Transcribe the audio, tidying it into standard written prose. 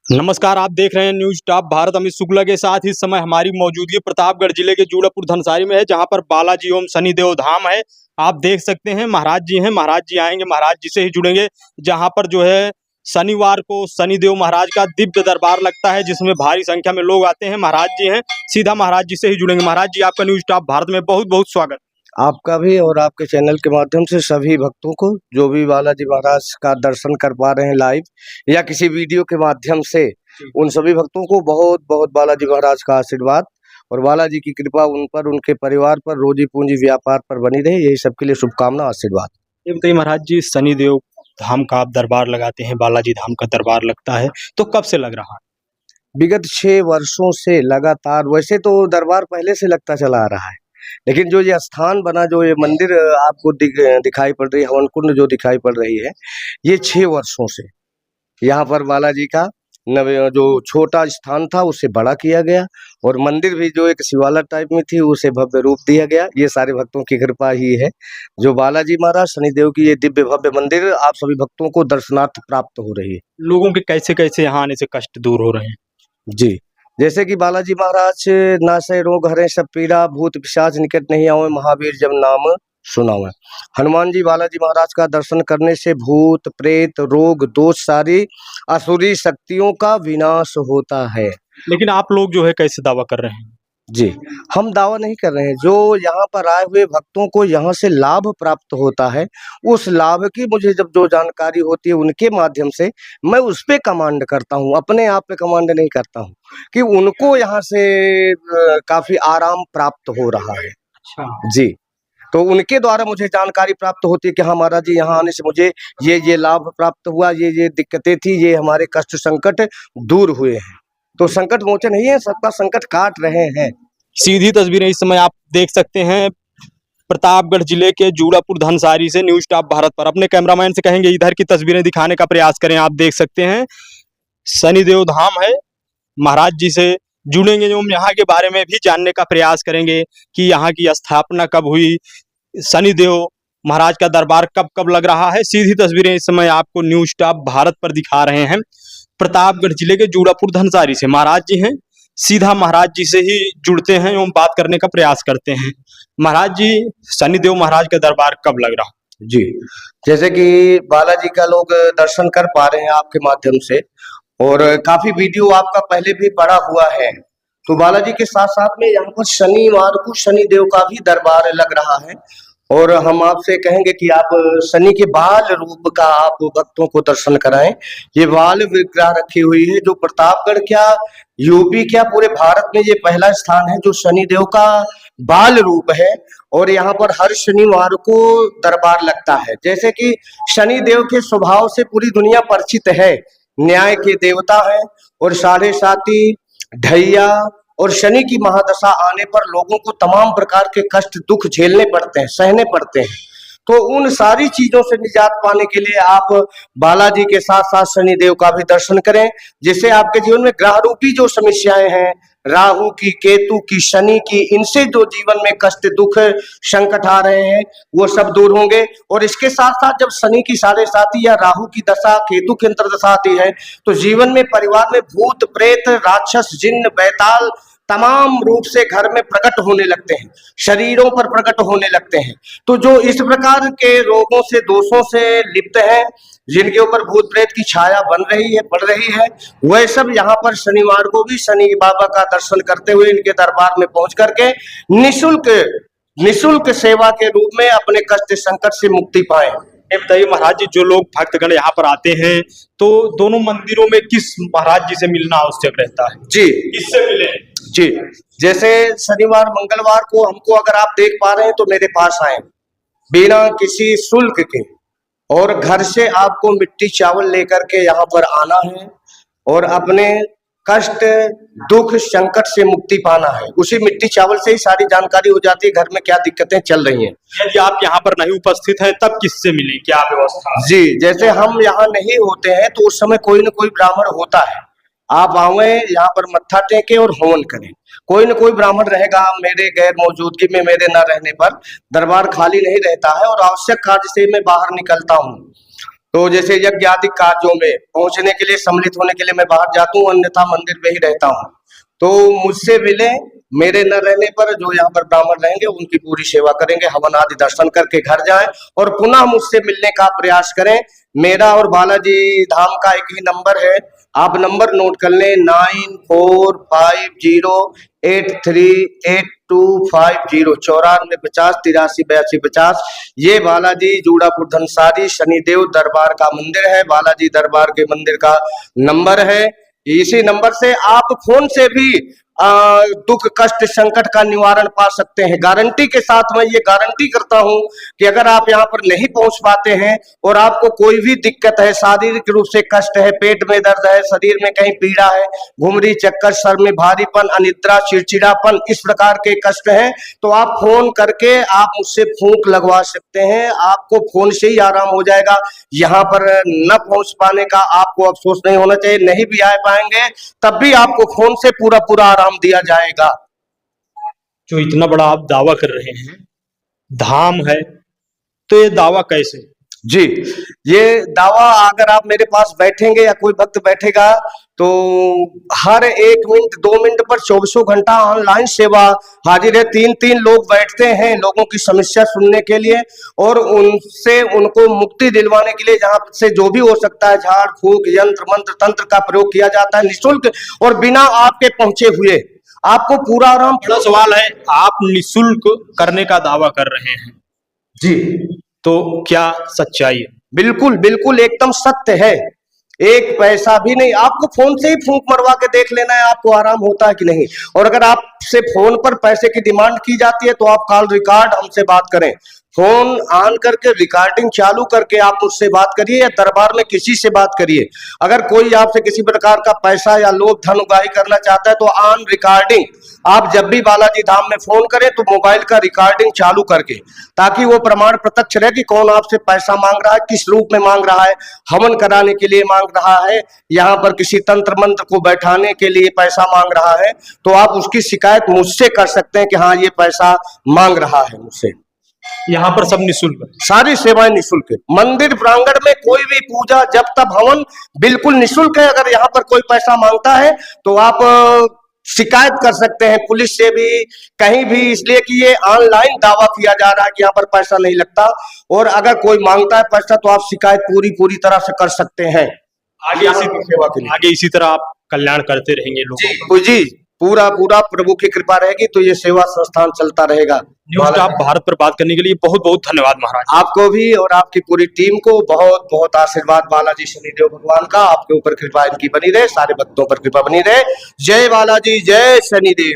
नमस्कार, आप देख रहे हैं न्यूज टॉप भारत। अमित शुक्ला के साथ इस समय हमारी मौजूदगी प्रतापगढ़ जिले के जूड़ापुर धनसारी में है, जहां पर बालाजी ओम शनिदेव धाम है। आप देख सकते हैं महाराज जी हैं, महाराज जी आएंगे, महाराज जी से ही जुड़ेंगे। जहां पर जो है शनिवार को शनिदेव महाराज का दिव्य दरबार लगता है, जिसमें भारी संख्या में लोग आते हैं। महाराज जी हैं, सीधा महाराज जी से ही जुड़ेंगे। महाराज जी, आपका न्यूज टॉप भारत में बहुत बहुत स्वागत। आपका भी और आपके चैनल के माध्यम से सभी भक्तों को जो भी बालाजी महाराज का दर्शन कर पा रहे हैं लाइव या किसी वीडियो के माध्यम से, उन सभी भक्तों को बहुत बहुत बालाजी महाराज का आशीर्वाद और बालाजी की कृपा उन पर, उनके परिवार पर, रोजी पूंजी व्यापार पर बनी रहे। यही सबके लिए शुभकामना, आशीर्वाद। ये बताइए महाराज जी, शनिदेव धाम का आप दरबार लगाते हैं, बालाजी धाम का दरबार लगता है, तो कब से लग रहा है? विगत 6 वर्षों से लगातार। वैसे तो दरबार पहले से लगता चला आ रहा है, लेकिन जो ये स्थान बना, जो ये मंदिर आपको दिखाई पड़ रही है, हवन कुंड जो दिखाई पड़ रही है, ये 6 वर्षों से यहाँ पर बालाजी का जो छोटा स्थान था उसे बड़ा किया गया और मंदिर भी जो एक शिवालय टाइप में थी उसे भव्य रूप दिया गया। ये सारे भक्तों की कृपा ही है, जो बालाजी महाराज शनिदेव की ये दिव्य भव्य मंदिर आप सभी भक्तों को दर्शनार्थ प्राप्त हो रही है। लोगों के कैसे कैसे यहाँ आने से कष्ट दूर हो रहे हैं? जी, जैसे कि बालाजी महाराज नासै रोग हरे सब पीड़ा, भूत पिशाच निकट नहीं आवे, महावीर जब नाम सुनावे। हनुमान जी बालाजी महाराज का दर्शन करने से भूत प्रेत रोग दोष सारी असुरी शक्तियों का विनाश होता है। लेकिन आप लोग जो है कैसे दावा कर रहे हैं? जी, हम दावा नहीं कर रहे हैं, जो यहाँ पर आए हुए भक्तों को यहाँ से लाभ प्राप्त होता है, उस लाभ की मुझे जब जो जानकारी होती है उनके माध्यम से मैं उस पे कमांड करता हूँ, अपने आप पे कमांड नहीं करता हूँ कि उनको यहाँ से काफी आराम प्राप्त हो रहा है। अच्छा जी, तो उनके द्वारा मुझे जानकारी प्राप्त होती है कि हाँ महाराज जी, यहाँ आने से मुझे ये लाभ प्राप्त हुआ, ये दिक्कतें थी, ये हमारे कष्ट संकट दूर हुए हैं। तो संकट मोचन ही है, सबका संकट काट रहे हैं। सीधी तस्वीरें इस समय आप देख सकते हैं प्रतापगढ़ जिले के जूड़ापुर धनसारी से। न्यूज टॉप भारत पर अपने कैमरामैन से कहेंगे इधर की तस्वीरें दिखाने का प्रयास करें। आप देख सकते हैं शनिदेव धाम है, महाराज जी से जुड़ेंगे, जो हम यहाँ के बारे में भी जानने का प्रयास करेंगे कि यहाँ की स्थापना कब हुई, शनिदेव महाराज का दरबार कब कब लग रहा है। सीधी तस्वीरें इस समय आपको न्यूज टॉप भारत पर दिखा रहे हैं। प्रतापगढ़ जिले के जूड़ापुर धनसारी से महाराज जी हैं, सीधा महाराज जी से ही जुड़ते हैं एवं बात करने का प्रयास करते हैं। महाराज जी, शनिदेव महाराज का दरबार कब लग रहा? जी, जैसे कि बालाजी का लोग दर्शन कर पा रहे हैं आपके माध्यम से, और काफी वीडियो आपका पहले भी पड़ा हुआ है। तो बालाजी के साथ साथ में यहाँ पर शनिवार को शनिदेव का भी दरबार लग रहा है, और हम आपसे कहेंगे कि आप शनि के बाल रूप का आप भक्तों को दर्शन कराएं। ये बाल विग्रह रखी हुई है, जो प्रतापगढ़ क्या, यूपी क्या, पूरे भारत में ये पहला स्थान है जो शनिदेव का बाल रूप है। और यहाँ पर हर शनिवार को दरबार लगता है। जैसे कि शनिदेव के स्वभाव से पूरी दुनिया परिचित है, न्याय के देवता है, और साढ़े साती, ढैया और शनि की महादशा आने पर लोगों को तमाम प्रकार के कष्ट दुख झेलने पड़ते हैं, सहने पड़ते हैं। तो उन सारी चीजों से निजात पाने के लिए आप बालाजी के साथ साथ शनिदेव का भी दर्शन करें, जिससे आपके जीवन में ग्रह रूपी जो समस्याएं हैं, राहु की, केतु की, शनि की, इनसे जो जीवन में कष्ट दुख संकट आ रहे हैं वो सब दूर होंगे। और इसके साथ साथ जब शनि की साढ़े साती या राहु की दशा, केतु की अंतर्दशा आती है, तो जीवन में, परिवार में भूत प्रेत राक्षस जिन्न बैताल तमाम रूप से घर में प्रकट होने लगते हैं, शरीरों पर प्रकट होने लगते हैं। तो जो इस प्रकार के रोगों से, दोषों से लिप्त हैं, जिनके ऊपर भूत प्रेत की छाया बन रही है, पड़ रही है, वह सब यहाँ पर शनिवार को भी शनि बाबा का दर्शन करते हुए इनके दरबार में पहुंच करके निःशुल्क सेवा के रूप में अपने कष्ट संकट से मुक्ति पाए। ये बताइए महाराज जी, जो लोग भक्तगण यहाँ पर आते हैं तो दोनों मंदिरों में किस महाराज जी से मिलना आवश्यक रहता है? जी, किससे मिले? जी, जैसे शनिवार मंगलवार को हमको अगर आप देख पा रहे हैं तो मेरे पास आए बिना किसी शुल्क के, और घर से आपको मिट्टी चावल लेकर के यहाँ पर आना है और अपने कष्ट दुख संकट से मुक्ति पाना है। उसी मिट्टी चावल से ही सारी जानकारी हो जाती है घर में क्या दिक्कतें चल रही हैं। यदि आप यहाँ पर नहीं उपस्थित हैं तब किससे मिले, क्या व्यवस्था? जी, जैसे हम यहाँ नहीं होते हैं तो उस समय कोई न कोई ब्राह्मण होता है, आप आवे यहाँ पर मत्था टेके और हवन करें। कोई न कोई ब्राह्मण रहेगा, मेरे गैर मौजूदगी में, मेरे न रहने पर दरबार खाली नहीं रहता है, और आवश्यक कार्य से मैं बाहर निकलता हूँ। तो जैसे यज्ञ आदि कार्यों में पहुंचने के लिए, सम्मिलित होने के लिए मैं बाहर जाता हूँ, अन्यथा मंदिर में ही रहता हूँ। तो मुझसे मिले, मेरे न रहने पर जो यहाँ पर ब्राह्मण रहेंगे उनकी पूरी सेवा करेंगे, हवन आदि दर्शन करके घर जाएं और पुनः मुझसे मिलने का प्रयास करें। मेरा और बालाजी धाम का एक ही नंबर है, आप नंबर नोट कर लें, 9450838250, 9450838250। ये बालाजी जूड़ापुर धनसारी शनिदेव दरबार का मंदिर है, बालाजी दरबार के मंदिर का नंबर है। इसी नंबर से आप फोन से भी दुख कष्ट संकट का निवारण पा सकते हैं। गारंटी के साथ मैं ये गारंटी करता हूं कि अगर आप यहाँ पर नहीं पहुंच पाते हैं और आपको कोई भी दिक्कत है, शारीरिक रूप से कष्ट है, पेट में दर्द है, शरीर में कहीं पीड़ा है, घुमरी चक्कर, सर में भारीपन, अनिद्रा, चिड़चिड़ापन, इस प्रकार के कष्ट हैं, तो आप फोन करके आप मुझसे फूंक लगवा सकते हैं, आपको फोन से ही आराम हो जाएगा। यहाँ पर न पहुंच पाने का आपको अफसोस नहीं होना चाहिए, नहीं भी आ पाएंगे तब भी आपको फोन से पूरा पूरा आराम दिया जाएगा। जो इतना बड़ा आप दावा कर रहे हैं, धाम है, तो ये दावा कैसे? जी, ये दावा अगर आप मेरे पास बैठेंगे या कोई भक्त बैठेगा तो हर 1 मिनट 2 मिनट पर 24 घंटा ऑनलाइन सेवा हाजिर है। 3-3 लोग बैठते हैं लोगों की समस्या सुनने के लिए और उनसे उनको मुक्ति दिलवाने के लिए, जहां से जो भी हो सकता है, झाड़ फूक, यंत्र मंत्र तंत्र का प्रयोग किया जाता है निःशुल्क और बिना आपके पहुंचे हुए, आपको पूरा आराम। बड़ा सवाल है, आप निःशुल्क करने का दावा कर रहे हैं जी, तो क्या सच्चाई है? बिल्कुल बिल्कुल एकदम सत्य है, एक पैसा भी नहीं। आपको फोन से ही फूंक मरवा के देख लेना है आपको आराम होता है कि नहीं। और अगर आपसे फोन पर पैसे की डिमांड की जाती है तो आप कॉल रिकॉर्ड हमसे बात करें, फोन ऑन करके रिकॉर्डिंग चालू करके आप मुझसे बात करिए या दरबार में किसी से बात करिए। अगर कोई आपसे किसी प्रकार का पैसा या लोभ धन उगाही करना चाहता है तो ऑन रिकॉर्डिंग आप जब भी बालाजी धाम में फोन करें तो मोबाइल का रिकॉर्डिंग चालू करके, ताकि वो प्रमाण प्रत्यक्ष रहे कि कौन आपसे पैसा मांग रहा है, किस रूप में मांग रहा है, हवन कराने के लिए मांग रहा है, यहाँ पर किसी तंत्र मंत्र को बैठाने के लिए पैसा मांग रहा है, तो आप उसकी शिकायत मुझसे कर सकते हैं कि हाँ ये पैसा मांग रहा है मुझसे। यहाँ पर सब निःशुल्क है, सारी सेवाएं निःशुल्क है। मंदिर प्रांगण में कोई भी पूजा जब तक हवन बिल्कुल निःशुल्क है। अगर यहाँ पर कोई पैसा मांगता है तो आप शिकायत कर सकते हैं पुलिस से भी, कहीं भी, इसलिए कि ये ऑनलाइन दावा किया जा रहा है कि यहाँ पर पैसा नहीं लगता। और अगर कोई मांगता है पैसा तो आप शिकायत पूरी तरह से कर सकते हैं। आगे इसी तरह आप कल्याण करते रहेंगे लोगों जी, पूरा प्रभु की कृपा रहेगी तो ये सेवा संस्थान चलता रहेगा। न्यूज़ आप भारत पर बात करने के लिए बहुत बहुत धन्यवाद महाराज। आपको भी और आपकी पूरी टीम को बहुत बहुत आशीर्वाद बालाजी शनिदेव भगवान का आपके ऊपर कृपा इनकी बनी रहे, सारे भक्तों पर कृपा बनी रहे। जय बालाजी, जय शनिदेव।